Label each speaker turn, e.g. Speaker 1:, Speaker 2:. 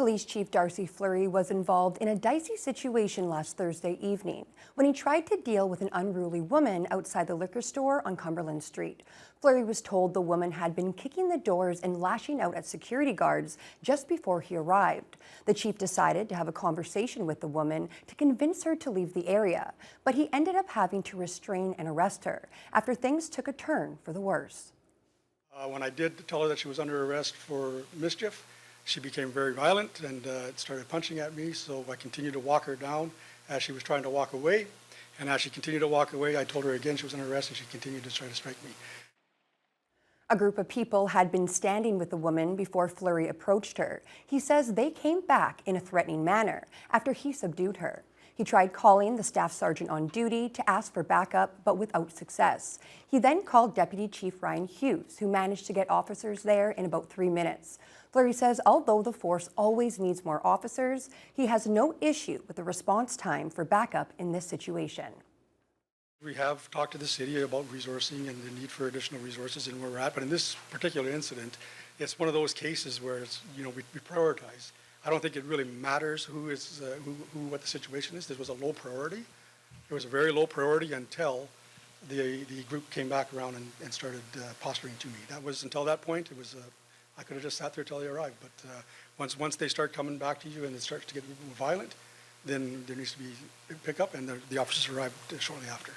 Speaker 1: Police Chief Darcy Fleury was involved in a dicey situation last Thursday evening when he tried to deal with an unruly woman outside the liquor store on Cumberland Street. Fleury was told the woman had been kicking the doors and lashing out at security guards just before he arrived. The chief decided to have a conversation with the woman to convince her to leave the area, but he ended up having to restrain and arrest her after things took a turn for the worse.
Speaker 2: When I did tell her that she was under arrest for mischief, she became very violent and started punching at me, so I continued to walk her down as she was trying to walk away. And as she continued to walk away, I told her again she was under arrest and she continued to try to strike me.
Speaker 1: A group of people had been standing with the woman before Fleury approached her. He says they came back in a threatening manner after he subdued her. He tried calling the staff sergeant on duty to ask for backup, but without success. He then called Deputy Chief Ryan Hughes, who managed to get officers there in about 3 minutes. Fleury says although the force always needs more officers, he has no issue with the response time for backup in this situation.
Speaker 2: We have talked to the city about resourcing and the need for additional resources and where we're at, but in this particular incident, it's one of those cases where it's, we prioritize. I don't think it really matters what the situation is. This was a low priority. It was a very low priority until the group came back around and started posturing to me. That was, until that point, it was, I could have just sat there till they arrived. But once they start coming back to you and it starts to get more violent, then there needs to be a pickup, and the officers arrived shortly after.